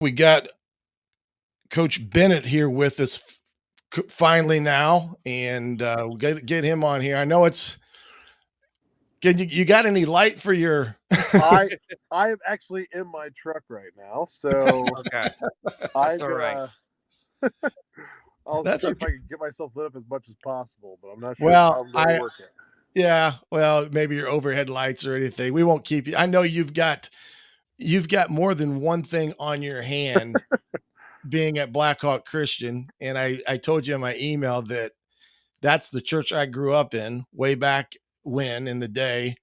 We got Coach Bennett here with us finally now, and we'll get him on here. I know it's. Can you got any light for your? I am actually in my truck right now, so Okay, that's I'm all right. gonna I'll That's see if okay. I can get myself lit up as much as possible, but I'm not sure Well, how I'm going to work it. yeah, well, maybe your overhead lights or anything. We won't keep you. I know you've got more than one thing on your hand being at Blackhawk Christian, and I told you in my email that that's the church I grew up in way back when in the day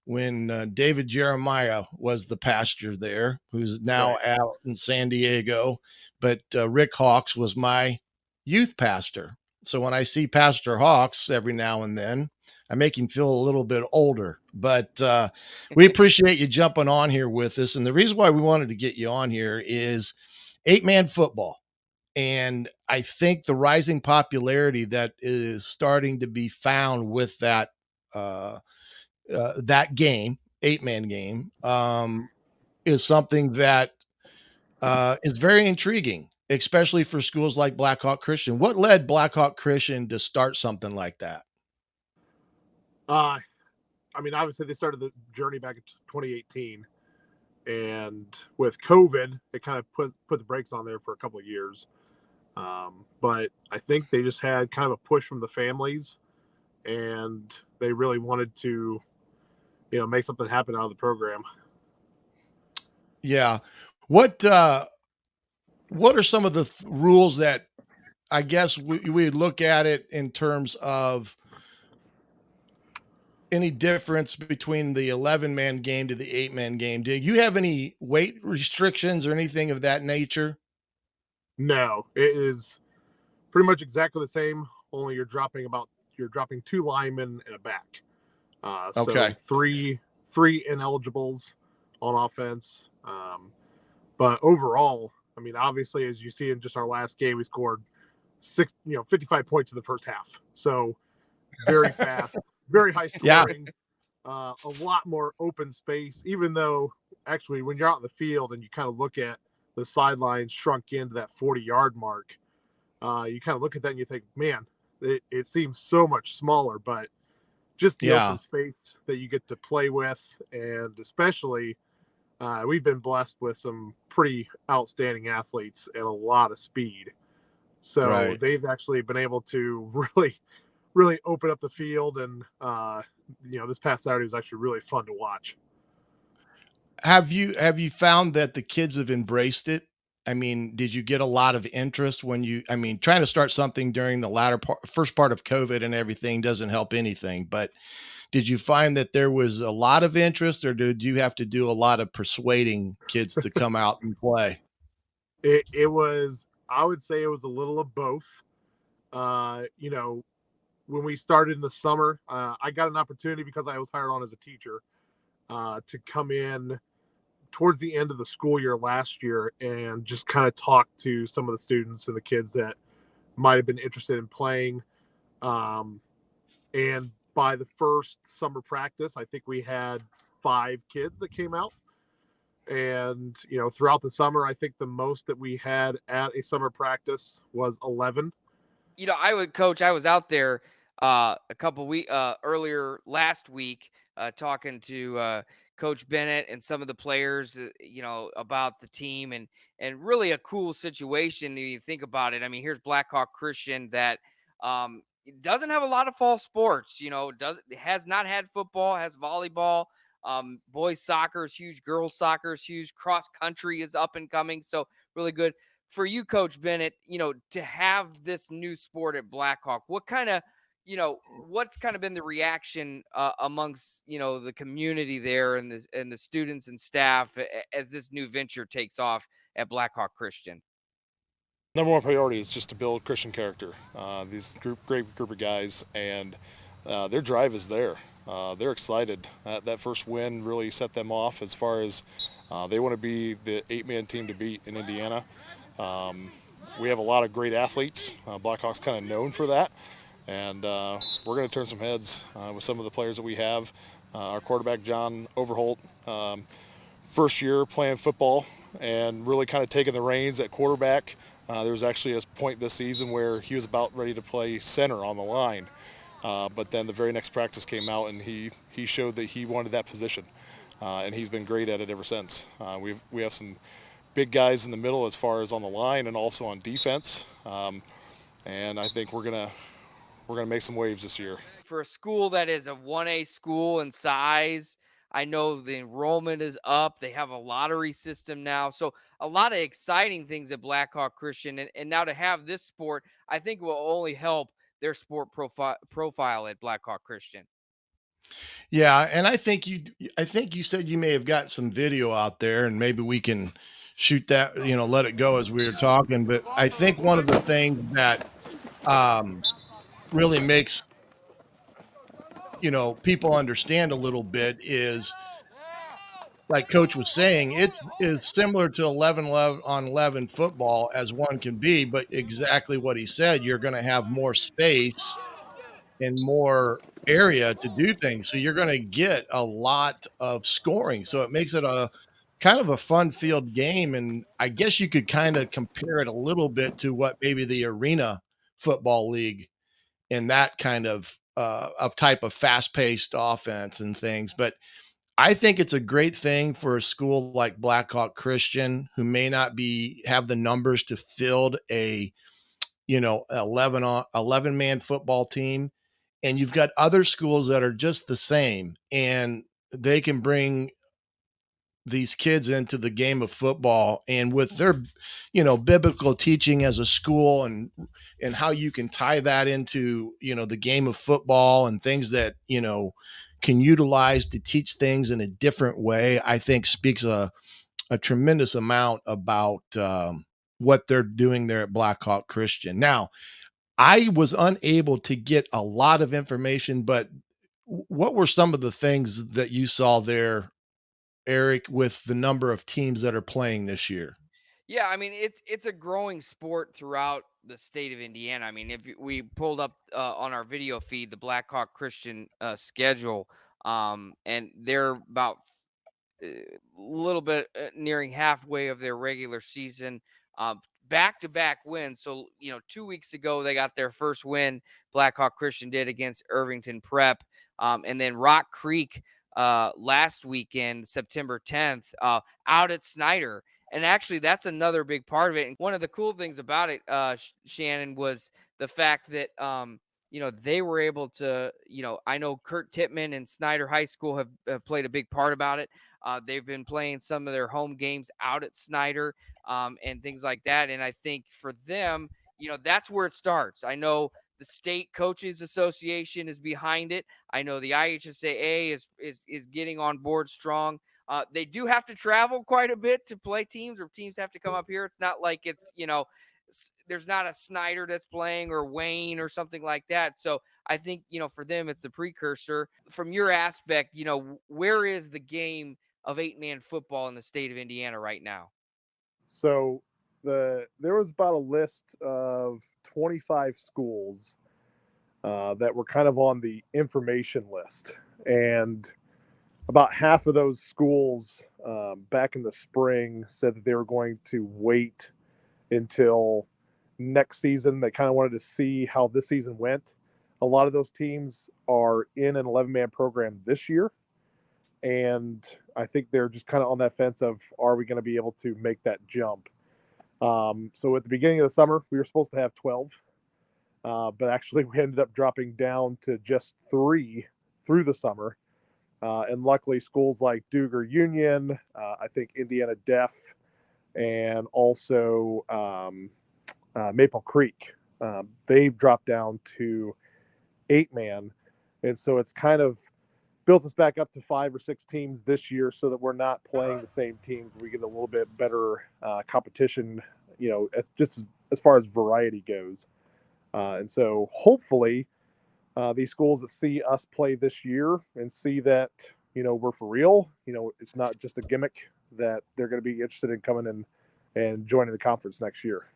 when David Jeremiah was the pastor there, who's now Right. out in San Diego. But Rick Hawks was my youth pastor. So when I see Pastor Hawks every now and then, I make him feel a little bit older. But we appreciate you jumping on here with us. And the reason why we wanted to get you on here is 8-man football. And I think the rising popularity that is starting to be found with uh, that game, 8-man game, is something that is very intriguing, especially for schools like Blackhawk Christian. What led Blackhawk Christian to start something like that? Uh, I mean, obviously they started the journey back in 2018, and with COVID, it kind of put the brakes on there for a couple of years. But I think they just had kind of a push from the families, and they really wanted to, make something happen out of the program. Yeah. What are some of the rules that I guess we look at it in terms of any difference between the 11-man game to the 8-man game? Do you have any weight restrictions or anything of that nature? No, it is pretty much exactly the same. Only you're dropping two linemen and a back. So Okay. three ineligibles on offense. But overall, I mean, obviously, as you see in just our last game, we scored 55 points in the first half. So very fast, very high Yeah. scoring, a lot more open space. Even though actually, when you're out in the field and you kind of look at the sidelines shrunk into that 40-yard mark, you kind of look at that and you think, man, it seems so much smaller, but just the Yeah. open space that you get to play with, and especially we've been blessed with some pretty outstanding athletes and a lot of speed. So Right. they've actually been able to really, really open up the field, and this past Saturday was actually really fun to watch. Have you found that the kids have embraced it? I mean, did you get a lot of interest when I mean, trying to start something during the first part of COVID and everything doesn't help anything, but did you find that there was a lot of interest, or did you have to do a lot of persuading kids to come out and play? It was, I would say, it was a little of both. Uh, you know, when we started in the summer, I got an opportunity because I was hired on as a teacher to come in towards the end of the school year last year and just kind of talk to some of the students and the kids that might have been interested in playing. Um, and by the first summer practice, I think we had 5 kids that came out. And, throughout the summer, I think the most that we had at a summer practice was 11. I was out there a couple week earlier last week talking to Coach Bennett and some of the players, about the team and really a cool situation. You think about it. I mean, here's Blackhawk Christian that doesn't have a lot of fall sports. Has not had football, has volleyball. Boys soccer is huge, girls soccer is huge, cross country is up and coming. So really good for you, Coach Bennett, to have this new sport at Blackhawk. What's kind of been the reaction amongst, the community there and the students and staff as this new venture takes off at Blackhawk Christian? Number one priority is just to build Christian character. These great group of guys, and their drive is there. They're excited. That first win really set them off as far as they want to be the 8-man team to beat in Indiana. We have a lot of great athletes. Blackhawks kind of known for that, and we're going to turn some heads with some of the players that we have. Our quarterback John Overholt first year playing football and really kind of taking the reins at quarterback. There was actually a point this season where he was about ready to play center on the line. But then the very next practice came out and he showed that he wanted that position. And he's been great at it ever since. We have some big guys in the middle as far as on the line and also on defense. And I think we're gonna make some waves this year. For a school that is a 1A school in size, I know the enrollment is up. They have a lottery system now. So a lot of exciting things at Blackhawk Christian. And now to have this sport, I think will only help their sport profile at Blackhawk Christian. Yeah, and I think you said you may have got some video out there and maybe we can shoot that, let it go as we were talking, but I think one of the things that um really makes, people understand a little bit is like coach was saying, it's similar to 11 on 11 football as one can be, but exactly what he said, you're going to have more space and more area to do things. So you're going to get a lot of scoring. So it makes it a kind of a fun field game. And I guess you could kind of compare it a little bit to what maybe the Arena Football League and that kind of type of fast paced offense and things. But I think it's a great thing for a school like Blackhawk Christian who may not have the numbers to field a 11 man football team, and you've got other schools that are just the same, and they can bring these kids into the game of football, and with their biblical teaching as a school and how you can tie that into the game of football and things that can utilize to teach things in a different way, I think speaks a tremendous amount about what they're doing there at Blackhawk Christian. Now, I was unable to get a lot of information, but what were some of the things that you saw there, Eric, with the number of teams that are playing this year? Yeah, I mean it's a growing sport throughout the state of Indiana. I mean, if we pulled up on our video feed the Blackhawk Christian schedule, and they're about a little bit nearing halfway of their regular season. Back-to-back wins. So 2 weeks ago they got their first win. Blackhawk Christian did against Irvington Prep, and then Rock Creek last weekend, September 10th, out at Snyder. And actually, that's another big part of it. And one of the cool things about it, Shannon, was the fact that they were able to, I know Kurt Tittman and Snyder High School have played a big part about it. They've been playing some of their home games out at Snyder, and things like that. And I think for them, that's where it starts. I know the State Coaches Association is behind it. I know the IHSAA is getting on board strong. They do have to travel quite a bit to play teams, or teams have to come up here. It's not like there's not a Snyder that's playing or Wayne or something like that. So I think, for them, it's the precursor. From your aspect, where is the game of 8-man football in the state of Indiana right now? So there was about a list of 25 schools that were kind of on the information list, and about half of those schools back in the spring said that they were going to wait until next season. They kind of wanted to see how this season went. A lot of those teams are in an 11-man program this year, and I think they're just kind of on that fence of, are we going to be able to make that jump? So at the beginning of the summer, we were supposed to have 12, but actually we ended up dropping down to just 3 through the summer. And luckily, schools like Duger Union, I think Indiana Deaf, and also Maple Creek, they've dropped down to 8-man. And so it's kind of built us back up to 5 or 6 teams this year, so that we're not playing the same teams. We get a little bit better competition, just as far as variety goes. And so hopefully these schools that see us play this year and see that, we're for real, it's not just a gimmick, that they're going to be interested in coming in and joining the conference next year.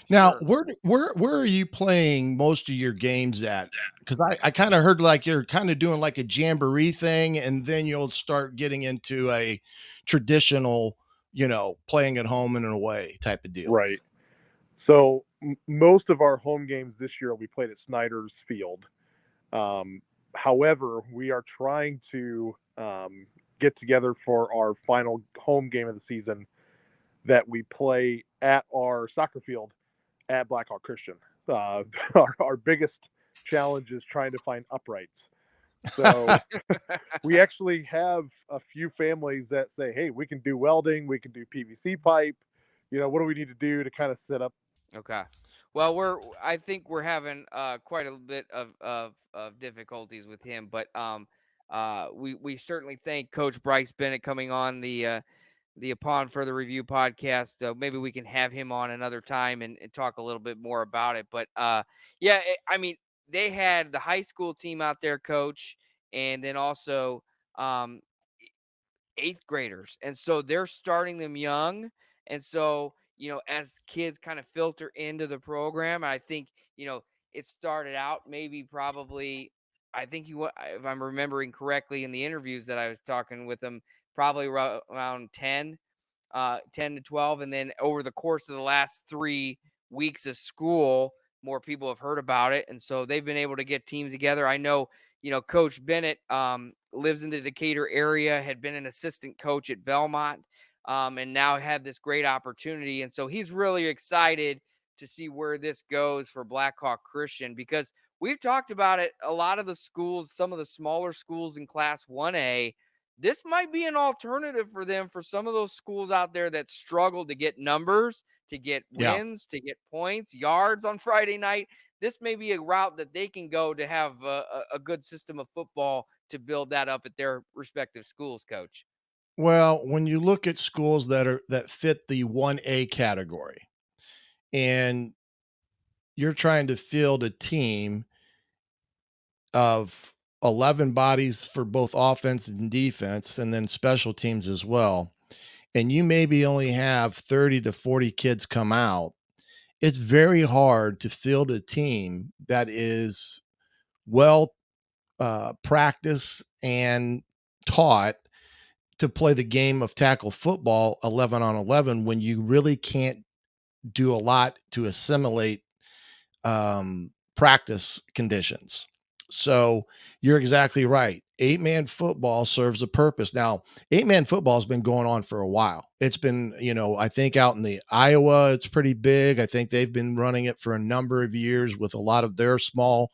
Now, Sure. where are you playing most of your games at? Because I kind of heard like you're kind of doing like a jamboree thing, and then you'll start getting into a traditional, playing at home and away type of deal. Right. So most of our home games this year we played at Snyder's Field. Um, However, we are trying to get together for our final home game of the season that we play at our soccer field at Blackhawk Christian. Our biggest challenge is trying to find uprights. So we actually have a few families that say, "Hey, we can do welding, we can do PVC pipe. What do we need to do to kind of set up?" Okay. Well, I think we're having quite a bit of difficulties with him, but we certainly thank Coach Brice Bennett coming on the Upon Further Review podcast. Maybe we can have him on another time and talk a little bit more about it. But yeah, I mean, they had the high school team out there, Coach, and then also um, eighth graders. And so they're starting them young. And so, as kids kind of filter into the program, I think, it started out maybe probably, I think if I'm remembering correctly in the interviews that I was talking with them, probably around 10 to 12. And then over the course of the last 3 weeks of school, more people have heard about it. And so they've been able to get teams together. I know, Coach Bennett lives in the Decatur area, had been an assistant coach at Belmont, and now had this great opportunity. And so he's really excited to see where this goes for Blackhawk Christian, because we've talked about it. A lot of the schools, some of the smaller schools in Class 1A, this might be an alternative for them, for some of those schools out there that struggle to get numbers, to get Yeah. wins, to get points, yards on Friday night. This may be a route that they can go to have a good system of football to build that up at their respective schools, Coach. Well, when you look at schools that fit the 1A category and you're trying to field a team of 11 bodies for both offense and defense and then special teams as well, and you maybe only have 30 to 40 kids come out, it's very hard to field a team that is well practiced and taught to play the game of tackle football 11 on 11 when you really can't do a lot to assimilate practice conditions. So you're exactly right. 8-man football serves a purpose. Now, 8-man football has been going on for a while. It's been, I think out in the Iowa, it's pretty big. I think they've been running it for a number of years with a lot of their small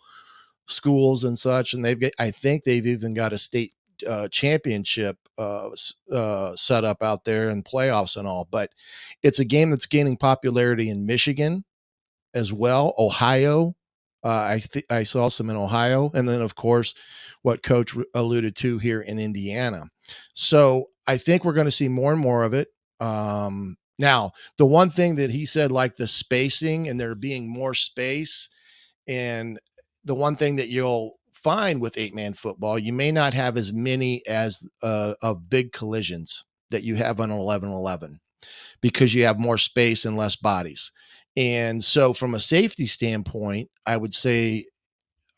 schools and such. And I think they've even got a state championship set up out there and playoffs and all. But it's a game that's gaining popularity in Michigan as well. Ohio, I saw some in Ohio, and then of course what Coach alluded to here in Indiana. So I think we're going to see more and more of it. Now, the one thing that he said, like the spacing and there being more space, and the one thing that you'll find with 8-man football, you may not have as many as of big collisions that you have on 11-11 because you have more space and less bodies. And so, from a safety standpoint, I would say,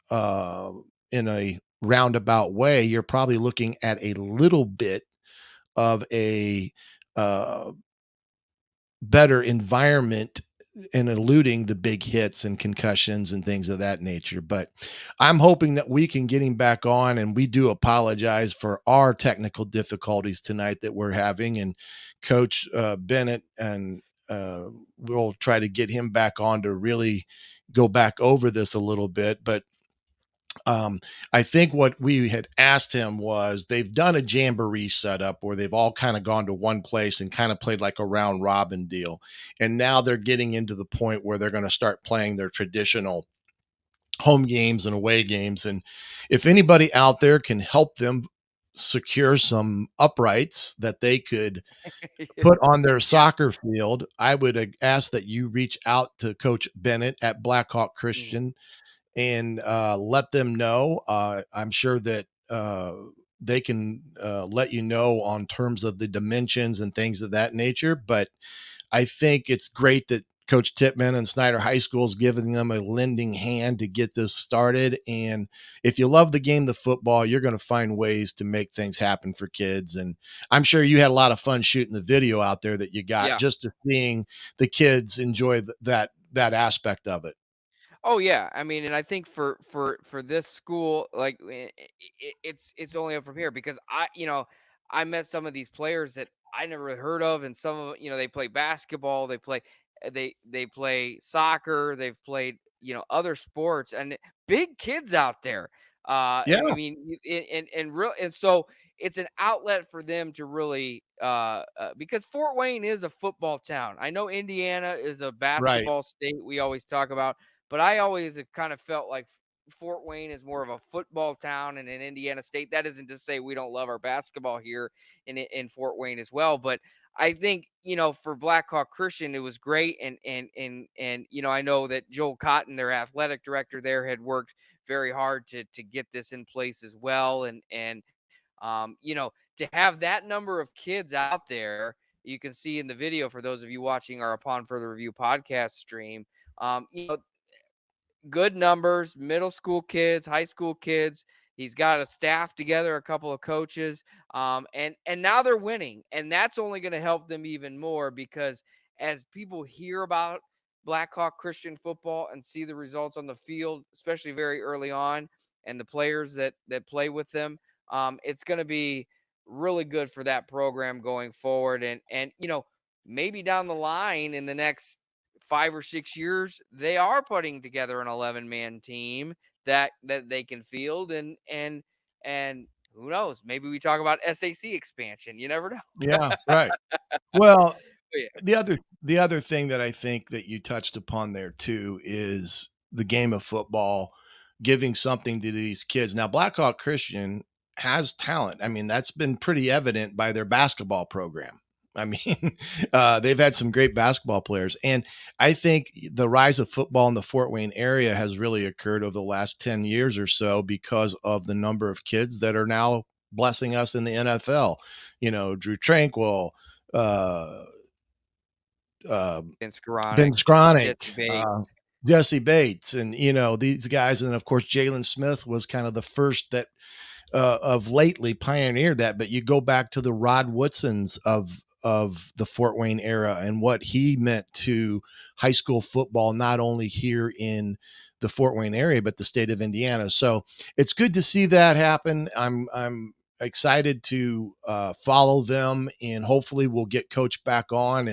uh, in a roundabout way, you're probably looking at a little bit of a uh, better environment in eluding the big hits and concussions and things of that nature. But I'm hoping that we can get him back on, and we do apologize for our technical difficulties tonight that we're having. And Coach Bennett, and we'll try to get him back on to really go back over this a little bit. But I think what we had asked him was, they've done a jamboree setup where they've all kind of gone to one place and kind of played like a round robin deal. And now they're getting into the point where they're going to start playing their traditional home games and away games. And if anybody out there can help them secure some uprights that they could put on their Yeah. soccer field, I would ask that you reach out to Coach Bennett at Blackhawk Mm. Christian and let them know. I'm sure that they can let you know on terms of the dimensions and things of that nature. But I think it's great that Coach Tippmann and Snyder High School is giving them a lending hand to get this started. And if you love the game of football, you're going to find ways to make things happen for kids. And I'm sure you had a lot of fun shooting the video out there that you got, Yeah. just to seeing the kids enjoy that aspect of it. Oh yeah, I mean, and I think for this school, like it's only up from here because I met some of these players that I never really heard of, and some of they play basketball, they play soccer, they've played other sports, and big kids out there. Yeah, And I mean, and so it's an outlet for them to really because Fort Wayne is a football town. I know Indiana is a right. basketball state. We always talk about. But I always have kind of felt like Fort Wayne is more of a football town and in Indiana State. That isn't to say we don't love our basketball here in Fort Wayne as well. But I think, for Blackhawk Christian, it was great. And I know that Joel Cotton, their athletic director there, had worked very hard to get this in place as well. And to have that number of kids out there, you can see in the video for those of you watching our Upon Further Review podcast stream. Good numbers, middle school kids, high school kids. He's got a staff together, a couple of coaches, and now they're winning, and that's only going to help them even more because as people hear about Blackhawk Christian football and see the results on the field, especially very early on, and the players that play with them, it's going to be really good for that program going forward, and maybe down the line in the next 5 or 6 years, they are putting together an 11-man team that they can field and who knows? Maybe we talk about SAC expansion. You never know. Yeah, right. Well, But yeah, the other thing that I think that you touched upon there too is the game of football giving something to these kids. Now, Blackhawk Christian has talent. I mean, that's been pretty evident by their basketball program. I mean, they've had some great basketball players. And I think the rise of football in the Fort Wayne area has really occurred over the last 10 years or so because of the number of kids that are now blessing us in the NFL. Drew Tranquil, uh, uh, Vince Ben Skowronek, Skronik, Jesse Bates. Jesse Bates, and these guys, and of course Jalen Smith was kind of the first that of lately pioneered that. But you go back to the Rod Woodsons of the Fort Wayne era and what he meant to high school football, not only here in the Fort Wayne area but the state of Indiana. So it's good to see that happen. I'm excited to follow them, and hopefully we'll get Coach back on